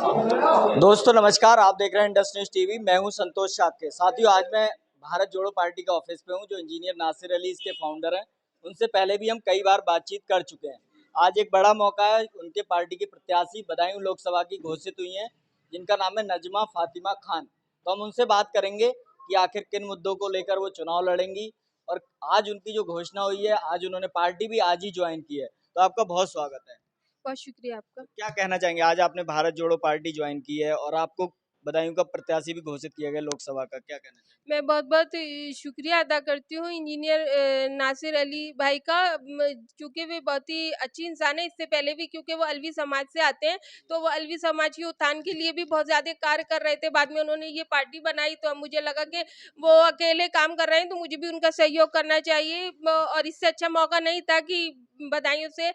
दोस्तों नमस्कार, आप देख रहे हैं इंडस्ट्री न्यूज टीवी। मैं हूं संतोष शाक्य। साथियों, आज मैं भारत जोड़ो पार्टी का ऑफिस पे हूं, जो इंजीनियर नासिर अली इसके फाउंडर हैं। उनसे पहले भी हम कई बार बातचीत कर चुके हैं। आज एक बड़ा मौका है, उनके पार्टी की प्रत्याशी बदायूं लोकसभा की घोषित हुई हैं, जिनका नाम है नजमा फातिमा खान। तो हम उनसे बात करेंगे कि आखिर किन मुद्दों को लेकर वो चुनाव लड़ेंगी। और आज उनकी जो घोषणा हुई है, आज उन्होंने पार्टी भी आज ही ज्वाइन की है। तो आपका बहुत स्वागत है। बहुत शुक्रिया आपका। क्या कहना चाहेंगे, आज आपने भारत जोड़ो पार्टी ज्वाइन की है और आपको बदायूं का प्रत्याशी भी घोषित किया गया लोकसभा का, क्या कहना चाहेंगे? मैं बहुत-बहुत शुक्रिया अदा करती हूँ इंजीनियर नासिर अली भाई का, क्योंकि वे बहुत ही अच्छी इंसान है। इससे पहले भी क्योंकि वो अलवी समाज से आते हैं, तो वो अलवी समाज के उत्थान के लिए भी बहुत ज़्यादा कार्य कर रहे थे। बाद में उन्होंने ये पार्टी बनाई, तो मुझे लगा कि वो अकेले काम कर रहे हैं, तो मुझे भी उनका सहयोग करना चाहिए। और इससे अच्छा मौका नहीं था कि बदायूं से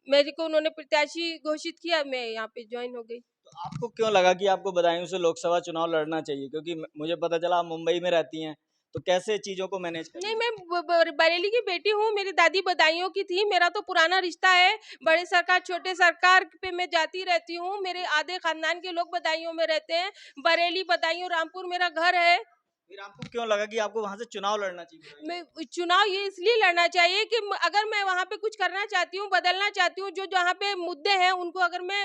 मेरे को उन्होंने प्रत्याशी घोषित किया, मैं यहाँ पे ज्वाइन हो गई। तो आपको क्यों लगा कि आपको बदायूं से लोकसभा चुनाव लड़ना चाहिए? क्योंकि मुझे पता चला आप मुंबई में रहती हैं, तो कैसे चीजों को मैनेज नहीं, करेंगे? मैं बरेली की बेटी हूँ। मेरी दादी बदायूं की थी। मेरा तो पुराना रिश्ता है। बड़े सरकार छोटे सरकार पे मैं जाती रहती हूँ। मेरे आधे खानदान के लोग बदायूं में रहते हैं। बरेली, बदायूं, रामपुर मेरा घर है। फिर आपको क्यों लगा कि आपको वहां से चुनाव लड़ना चाहिए बदायूं से? मैं चुनाव ये इसलिए लड़ना चाहिए कि अगर मैं वहाँ पे कुछ करना चाहती हूँ, बदलना चाहती हूँ, जो जहाँ पे मुद्दे हैं उनको अगर मैं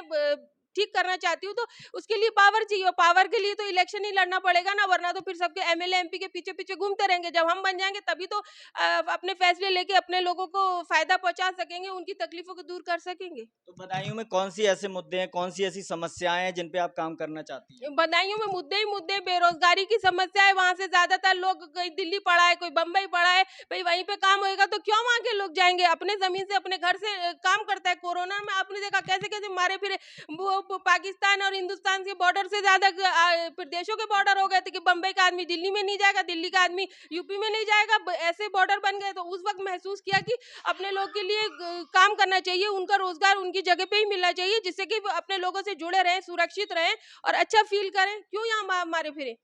ठीक करना चाहती हूँ, तो उसके लिए पावर चाहिए। और पावर के लिए तो इलेक्शन ही लड़ना पड़ेगा ना, वरना तो फिर सबके एमएलए एमपी के पीछे पीछे घूमते रहेंगे। जब हम बन जाएंगे तभी तो अपने फैसले लेके अपने लोगों को फायदा पहुंचा सकेंगे, उनकी तकलीफों को दूर कर सकेंगे। तो बदायूं में कौन सी ऐसे मुद्दे हैं, कौन सी ऐसी समस्याएं हैं जिन पे आप काम करना चाहती हैं? बदायूं में मुद्दे ही मुद्दे, बेरोजगारी की समस्या है। वहां से ज्यादातर लोग कोई दिल्ली पढ़ा है, कोई बम्बई पढ़ा है। भाई वहीं पे काम होएगा तो क्यों वहां के लोग जाएंगे? अपने जमीन से अपने घर से काम करता है। कोरोना में आपने देखा कैसे कैसे मारे फिरे। वो पाकिस्तान और हिंदुस्तान के बॉर्डर से ज्यादा प्रदेशों के बॉर्डर हो गए थे कि बम्बई का आदमी दिल्ली में नहीं जाएगा, दिल्ली का आदमी यूपी में नहीं जाएगा। ऐसे बॉर्डर बन गए, तो उस वक्त महसूस किया कि अपने लोग के लिए काम करना चाहिए। उनका रोजगार उनकी जगह पे ही मिलना चाहिए, जिससे कि वो अपने लोगों से जुड़े रहें, सुरक्षित रहें और अच्छा फील करें। क्यों यहाँ मारे फिरे?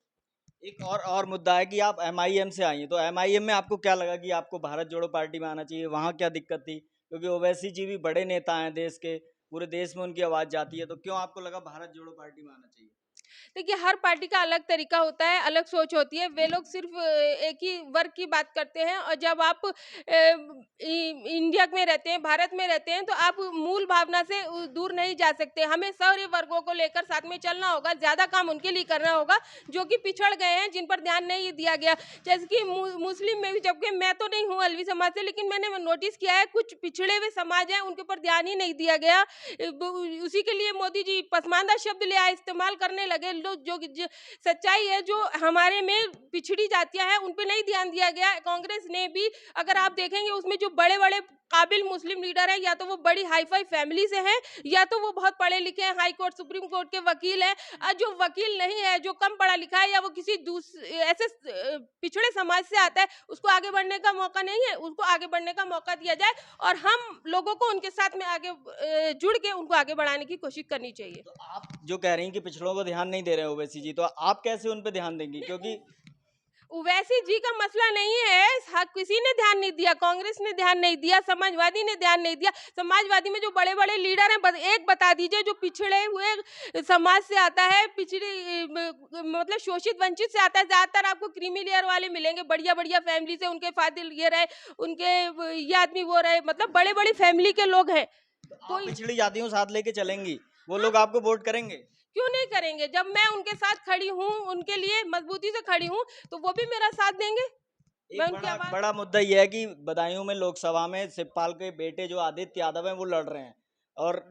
एक और मुद्दा है कि आप एमआईएम से आई हैं, तो एमआईएम में आपको क्या लगा कि आपको भारत जोड़ो पार्टी में आना चाहिए? वहाँ क्या दिक्कत थी? क्योंकि ओवैसी जी भी बड़े नेता हैं देश के, पूरे देश में उनकी आवाज जाती है, तो क्यों आपको लगा भारत जोड़ो पार्टी में आना चाहिए? देखिए, हर पार्टी का अलग तरीका होता है, अलग सोच होती है। वे लोग सिर्फ एक ही वर्ग की बात करते हैं, और जब आप इंडिया में रहते हैं, भारत में रहते हैं, तो आप मूल भावना से दूर नहीं जा सकते। हमें सारे वर्गों को लेकर साथ में चलना होगा। ज़्यादा काम उनके लिए करना होगा जो कि पिछड़ गए हैं, जिन पर ध्यान नहीं दिया गया। जैसे कि मुस्लिम में भी, जबकि मैं तो नहीं हूँ अलवी समाज से, लेकिन मैंने नोटिस किया है कुछ पिछड़े हुए समाज हैं, उनके ऊपर ध्यान ही नहीं दिया गया। उसी के लिए मोदी जी पसमानदा शब्द ले आए, इस्तेमाल करने लगे। लोग जो सच्चाई है, जो हमारे में पिछड़ी जातियां हैं, उन पे नहीं ध्यान दिया गया। कांग्रेस ने भी, अगर आप देखेंगे, उसमें जो बड़े बड़े काबिल मुस्लिम लीडर हैं, या तो वो बड़ी हाई फाई फैमिली से हैं, या तो वो बहुत पढ़े लिखे हैं, हाई कोर्ट सुप्रीम कोर्ट के वकील हैं। जो वकील नहीं है, जो कम पढ़ा लिखा है, या वो किसी ऐसे पिछड़े समाज से आता है, उसको आगे बढ़ने का मौका नहीं है। उसको आगे बढ़ने का मौका दिया जाए, और हम लोगों को उनके साथ में आगे जुड़ के उनको आगे बढ़ाने की कोशिश करनी चाहिए। तो आप जो कह रही हैं कि पिछड़ों को ध्यान नहीं दे रहे हो ओवैसी जी, तो आप कैसे उन पे ध्यान देंगी? क्योंकि ओवैसी जी का मसला नहीं है। किसी ने ध्यान नहीं दिया, कांग्रेस ने ध्यान नहीं दिया, समाजवादी ने ध्यान नहीं दिया। समाजवादी में जो बड़े बड़े लीडर हैं, एक बता दीजिए जो पिछड़े हुए समाज से आता है, मतलब शोषित वंचित से आता है। ज्यादातर आपको क्रीमी लेयर वाले मिलेंगे, बढ़िया बढ़िया फैमिली से, उनके फादर ये रहे, उनके ये आदमी वो रहे, मतलब बड़े बड़ी फैमिली के लोग हैं। तो तो आप पिछड़ी जातियों साथ लेके चलेंगी, वो हाँ, लोग आपको वोट करेंगे? क्यों नहीं करेंगे? जब मैं उनके साथ खड़ी हूँ, उनके लिए मजबूती से खड़ी हूँ, तो वो भी मेरा साथ देंगे। मैं एक उनकी बड़ा आवाज। बड़ा मुद्दा यह है कि बदायूं में लोकसभा में शिवपाल के बेटे जो आदित्य यादव हैं वो लड़ रहे हैं, और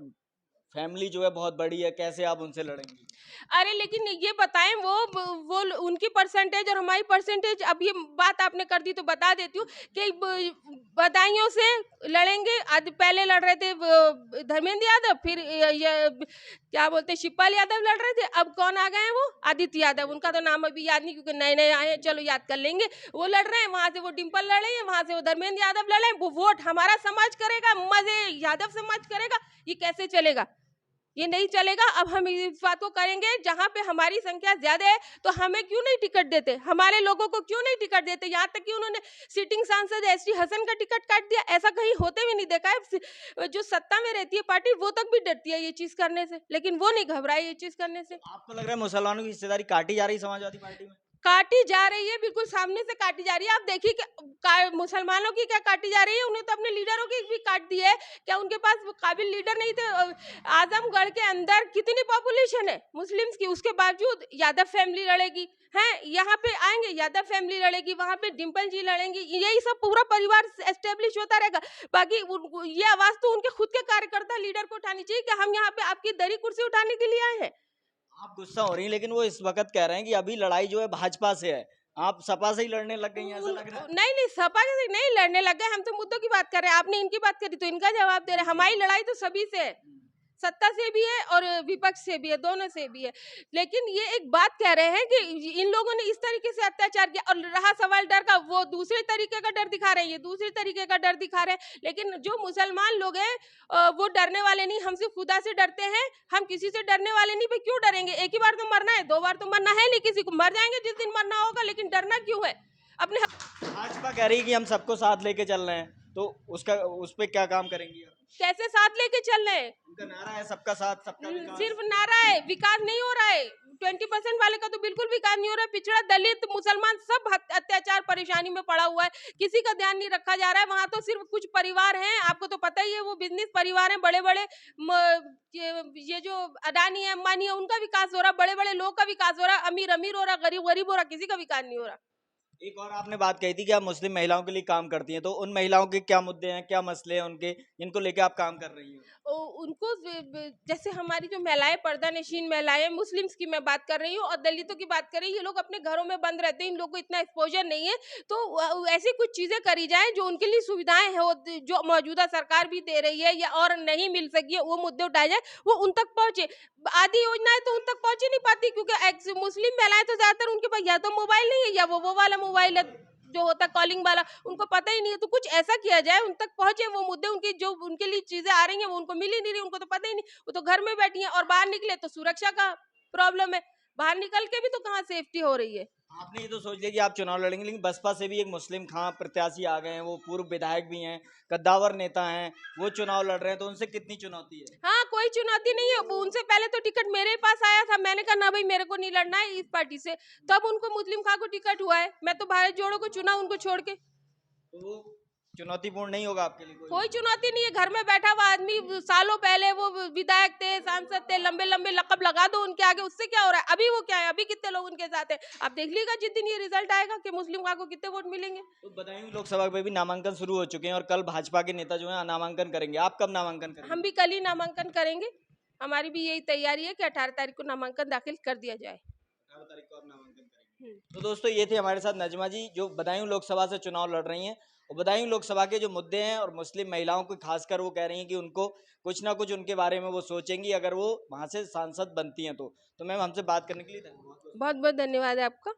फैमिली जो है बहुत बड़ी है, कैसे आप उनसे लड़ेंगी? अरे लेकिन ये बताएं, वो उनकी परसेंटेज और हमारी परसेंटेज, अब ये बात आपने कर दी तो बता देती हूँ कि बदायूं से लड़ेंगे। पहले लड़ रहे थे धर्मेंद्र यादव, फिर ये क्या बोलते हैं, शिवपाल यादव लड़ रहे थे। अब कौन आ गए हैं? वो आदित्य यादव। उनका तो नाम अभी याद नहीं, क्योंकि नए नए आए हैं, चलो याद कर लेंगे। वो लड़ रहे हैं, वहां से वो डिम्पल लड़ रही है, वहां से वो धर्मेंद्र यादव लड़ रहे हैं। वो वोट हमारा समाज करेगा, मजे यादव समाज करेगा? ये कैसे चलेगा? ये नहीं चलेगा। अब हम इस बात को करेंगे, जहाँ पे हमारी संख्या ज्यादा है तो हमें क्यों नहीं टिकट देते, हमारे लोगों को क्यों नहीं टिकट देते। यहाँ तक कि उन्होंने सिटिंग सांसद एसटी हसन का टिकट काट दिया, ऐसा कहीं होते भी नहीं देखा है। जो सत्ता में रहती है पार्टी वो तक भी डरती है ये चीज करने से, लेकिन वो नहीं घबराई ये चीज करने से। आपको लग रहा है मुसलमानों की हिस्सेदारी काटी जा रही है समाजवादी पार्टी में? काटी जा रही है, बिल्कुल सामने से काटी जा रही है। आप देखिए कि मुसलमानों की क्या काटी जा रही है, उन्हें तो अपने लीडरों की भी काट दी है। क्या उनके पास वो काबिल लीडर नहीं थे? आजमगढ़ के अंदर कितनी पॉपुलेशन है मुस्लिम्स की, उसके बावजूद यादव फैमिली लड़ेगी है, यहाँ पे आएंगे यादव फैमिली लड़ेगी, वहां पे डिम्पल जी लड़ेंगी, यही सब पूरा परिवार एस्टेब्लिश होता रहेगा। बाकी ये आवाज तो उनके खुद के कार्यकर्ता लीडर को उठानी चाहिए कि हम यहाँ पे आपकी दरी कुर्सी उठाने के लिए आए हैं। आप गुस्सा हो रही हैं, लेकिन वो इस वक्त कह रहे हैं कि अभी लड़ाई जो है भाजपा से है, आप सपा से ही लड़ने लग गई हैं, ऐसा लग रहा है। नहीं नहीं, सपा से नहीं लड़ने लग गए, हम तो मुद्दों की बात कर रहे हैं। आपने इनकी बात करी तो इनका जवाब दे रहे हैं। हमारी लड़ाई तो सभी से है, सत्ता से भी है और विपक्ष से भी है, दोनों से भी है। लेकिन ये एक बात कह रहे हैं कि इन लोगों ने इस तरीके से अत्याचार किया, और रहा सवाल डर का, वो दूसरे तरीके का डर दिखा रहे हैं, ये दूसरे तरीके का डर दिखा रहे हैं। लेकिन जो मुसलमान लोग हैं वो डरने वाले नहीं, हम सिर्फ खुदा से डरते हैं, हम किसी से डरने वाले नहीं। भाई क्यों डरेंगे, एक ही बार तो मरना है, 2 बार तो मरना है नहीं किसी को, मर जाएंगे जिस दिन मरना होगा, लेकिन डरना क्यों है अपने। भाजपा कह रही है कि हम सबको साथ लेके चल रहे हैं, तो उसका उस पे क्या काम करेंगी आप? कैसे साथ लेके चल रहे हैं? उनका नारा है सबका साथ सबका विकास। सिर्फ नारा है, विकास नहीं हो रहा है। 20% वाले का तो बिल्कुल विकास नहीं हो रहा है। पिछड़ा, दलित, मुसलमान सब अत्याचार परेशानी में पड़ा हुआ है, किसी का ध्यान नहीं रखा जा रहा है। वहां तो सिर्फ कुछ परिवार हैं, आपको तो पता ही है, वो बिजनेस परिवार हैं बड़े बड़े। ये जो अडानी है, अंबानी है, उनका विकास हो रहा, बड़े बड़े लोग का विकास हो रहा, अमीर अमीर हो रहा, गरीब गरीब हो रहा, किसी का विकास नहीं हो रहा। एक और आपने बात कही थी कि आप मुस्लिम महिलाओं के लिए काम करती हैं, तो उन महिलाओं के क्या मुद्दे हैं, क्या मसले हैं उनके, जिनको लेके आप काम कर रही हैं? उनको जैसे हमारी जो महिलाएं, पर्दा नशीन महिलाएं, मुस्लिम्स की मैं बात कर रही हूँ और दलितों की बात कर रही हूँ, ये लोग अपने घरों में बंद रहते हैं, इन लोगों को इतना एक्सपोजर नहीं है। तो ऐसी कुछ चीजें करी जाए जो उनके लिए सुविधाएं हैं, जो मौजूदा सरकार भी दे रही है या और नहीं मिल सकी है, वो मुद्दे उठाए जाए, वो उन तक पहुंचे। आधी योजनाएं तो उन तक पहुंच ही नहीं पाती, क्योंकि मुस्लिम महिलाएं तो ज्यादातर उनके पास या तो मोबाइल नहीं है या वो वाला मोबाइल है जो होता है कॉलिंग वाला, उनको पता ही नहीं है। तो कुछ ऐसा किया जाए उन तक पहुंचे वो मुद्दे, उनकी जो उनके लिए चीजें आ रही हैं वो उनको मिल ही नहीं रही, उनको तो पता ही नहीं, वो तो घर में बैठी हैं। और बाहर निकले तो सुरक्षा का प्रॉब्लम है, बाहर निकल के भी तो कहाँ सेफ्टी हो रही है। आपने ये तो सोच लिया कि आप चुनाव लड़ेंगे, लेकिन बसपा से भी एक मुस्लिम खां प्रत्याशी आ गए हैं, वो पूर्व विधायक भी हैं, कद्दावर नेता हैं, वो चुनाव लड़ रहे हैं, तो उनसे कितनी चुनौती है? हाँ, कोई चुनौती नहीं है। वो उनसे पहले तो टिकट मेरे पास आया था, मैंने कहा ना भाई मेरे को नहीं लड़ना है इस पार्टी से, तब उनको मुस्लिम खां को टिकट हुआ है। मैं तो भारत जोड़ो को चुना उनको छोड़ के। तो वो चुनौतीपूर्ण नहीं होगा आपके लिए? कोई चुनौती नहीं है, घर में बैठा हुआ आदमी, सालों पहले वो विधायक थे, सांसद थे, लंबे लंबे लकब लगा दो उनके आगे, उससे क्या हो रहा है? अभी वो क्या है, अभी कितने लोग उनके साथ है, आप देख लीजिएगा जिस दिन ये रिजल्ट आएगा कि मुस्लिम खां को कितने वोट मिलेंगे। तो बदायूं लोकसभा में भी नामांकन शुरू हो चुके हैं और कल भाजपा के नेता जो है नामांकन करेंगे, आप कब नामांकन करेंगे? हम भी कल ही नामांकन करेंगे, हमारी भी यही तैयारी है कि 18 तारीख को नामांकन दाखिल कर दिया जाए। 18 तारीख को आप नामांकन करेंगे। तो दोस्तों ये थे हमारे साथ नजमा जी, जो बदायूं लोकसभा से चुनाव लड़ रही हैं, और बदायूं लोकसभा के जो मुद्दे हैं और मुस्लिम महिलाओं को खासकर वो कह रही हैं कि उनको कुछ ना कुछ उनके बारे में वो सोचेंगी अगर वो वहां से सांसद बनती हैं। तो मैम हमसे बात करने के लिए धन्यवाद। बहुत बहुत धन्यवाद है आपका।